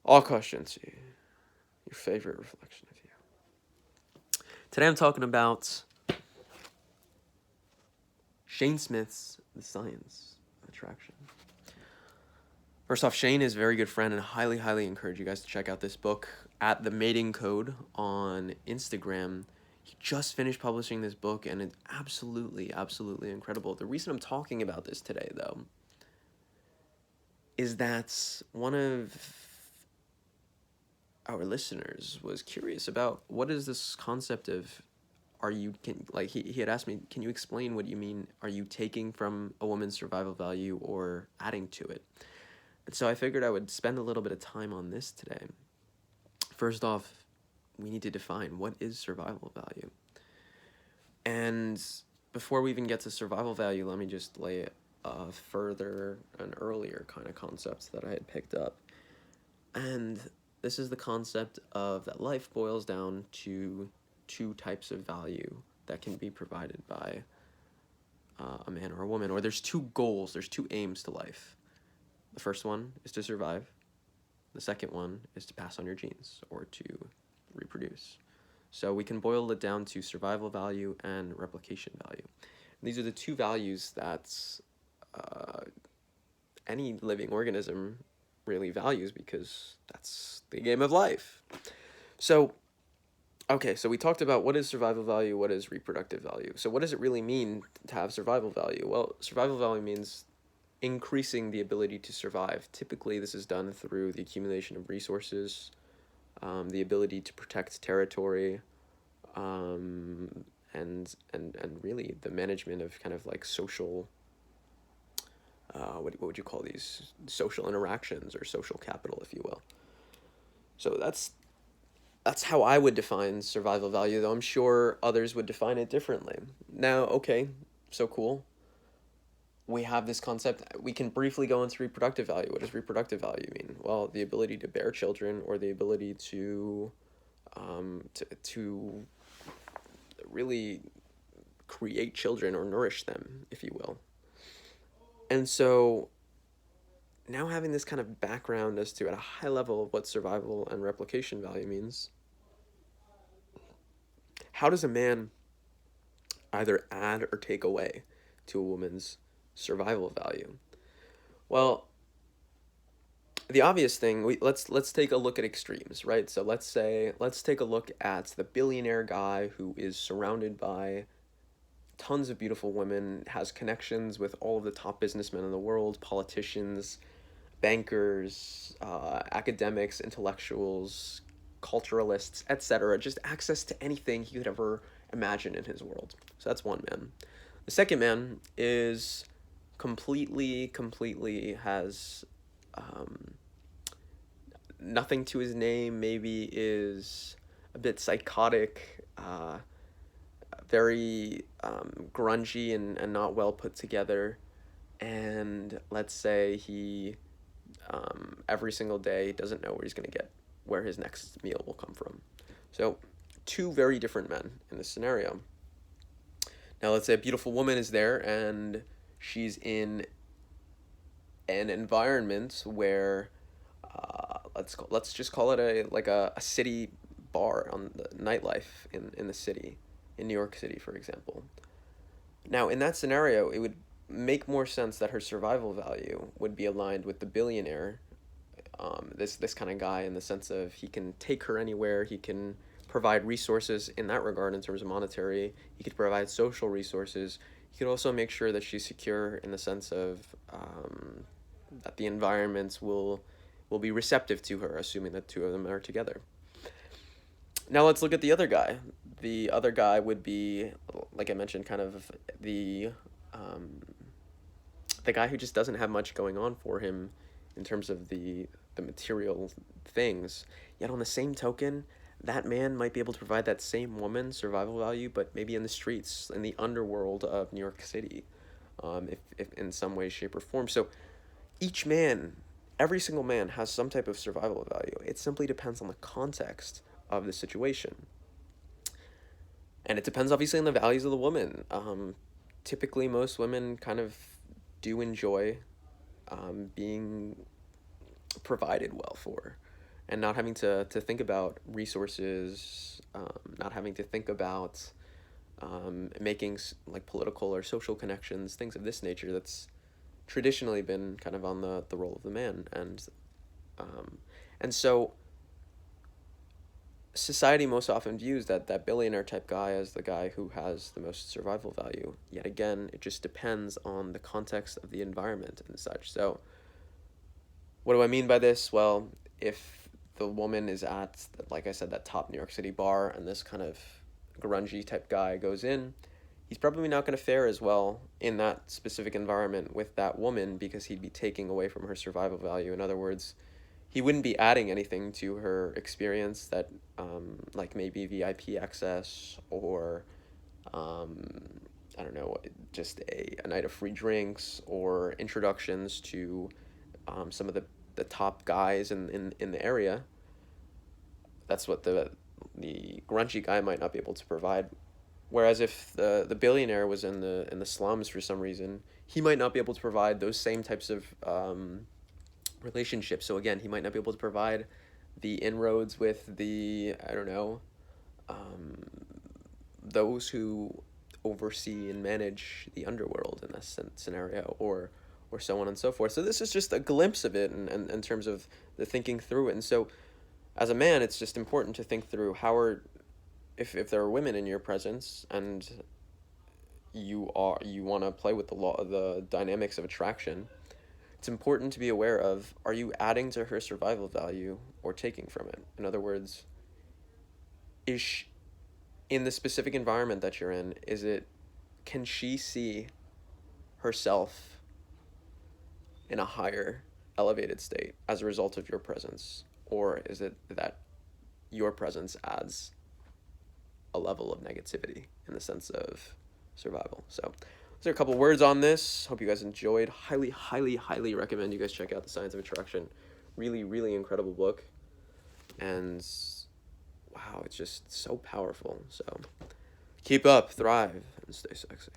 Akash Inti, your favorite reflection of you. Today I'm talking about Shane Smith's The Science of Attraction. First off, Shane is a very good friend and highly encourage you guys to check out this book at The Mating Code on Instagram. He just finished publishing this book and it's absolutely incredible. The reason I'm talking about this today, though, is that one of our listeners was curious about what is this concept of he had asked me, can you explain what you mean, are you taking from a woman's survival value or adding to it? And so I figured I would spend a little bit of time on this today. First off, we need to define what is survival value. And before we even get to survival value, let me just lay an earlier kind of concept that I had picked up. And this is the concept of that life boils down to two types of value that can be provided by a man or a woman, or there's two goals, there's two aims to life. The first one is to survive. The second one is to pass on your genes or to reproduce. So we can boil it down to survival value and replication value. And these are the two values that any living organism really values because that's the game of life. So, okay, so we talked about what is survival value, what is reproductive value. So what does it really mean to have survival value? Well, survival value means increasing the ability to survive. Typically, this is done through the accumulation of resources, the ability to protect territory, and really the management of kind of like social. What would you call these? Social interactions or social capital, if you will. So that's how I would define survival value, though I'm sure others would define it differently. Now, okay, so cool. We have this concept. We can briefly go into reproductive value. What does reproductive value mean? Well, the ability to bear children or the ability to really create children or nourish them, if you will. And so now having this kind of background as to at a high level of what survival and replication value means, how does a man either add or take away to a woman's survival value? Well, the obvious thing, let's take a look at extremes, right? So let's take a look at the billionaire guy who is surrounded by tons of beautiful women, has connections with all of the top businessmen in the world, politicians, bankers, academics, intellectuals, culturalists, etc. Just access to anything he could ever imagine in his world. So that's one man. The second man is completely has nothing to his name, maybe is a bit psychotic, very grungy and not well put together. And let's say he every single day doesn't know where his next meal will come from. So two very different men in this scenario. Now let's say a beautiful woman is there and she's in an environment where let's just call it a city bar on the nightlife in the city, in New York City, for example. Now in that scenario, it would make more sense that her survival value would be aligned with the billionaire, this kind of guy, in the sense of he can take her anywhere, he can provide resources in that regard in terms of monetary, he could provide social resources, he could also make sure that she's secure in the sense of that the environments will be receptive to her, assuming that two of them are together. Now let's look at the other guy. The other guy would be, like I mentioned, kind of the guy who just doesn't have much going on for him in terms of the material things. Yet on the same token, that man might be able to provide that same woman survival value, but maybe in the streets, in the underworld of New York City, if in some way, shape, or form. So each man, every single man has some type of survival value. It simply depends on the context of the situation. And it depends obviously on the values of the woman. Typically, most women kind of do enjoy being provided well for. and not having to think about resources, not having to think about making like political or social connections, things of this nature. That's traditionally been kind of on the role of the man, um, and so society most often views that billionaire type guy as the guy who has the most survival value. Yet again, it just depends on the context of the environment and such. So what do I mean by this? Well, if the woman is at, like I said, that top New York City bar, and this kind of grungy type guy goes in, he's probably not going to fare as well in that specific environment with that woman, because he'd be taking away from her survival value. In other words, he wouldn't be adding anything to her experience that, like maybe VIP access, or um, I don't know, just a night of free drinks, or introductions to some of the top guys in the area. That's what the grungy guy might not be able to provide. Whereas if the billionaire was in the slums for some reason, he might not be able to provide those same types of relationships. So again, he might not be able to provide the inroads with the, I don't know, um, those who oversee and manage the underworld in this scenario, or so on and so forth. So this is just a glimpse of it, and in terms of the thinking through it. And so as a man, it's just important to think through how are, if there are women in your presence, and you want to play with the dynamics of attraction, it's important to be aware of, are you adding to her survival value or taking from it? In other words, is she, in the specific environment that you're in, can she see herself in a higher elevated state as a result of your presence? Or is it that your presence adds a level of negativity in the sense of survival? So those are a couple words on this. Hope you guys enjoyed. Highly, highly, highly recommend you guys check out The Science of Attraction. Really, really incredible book. And wow, it's just so powerful. So keep up, thrive, and stay sexy.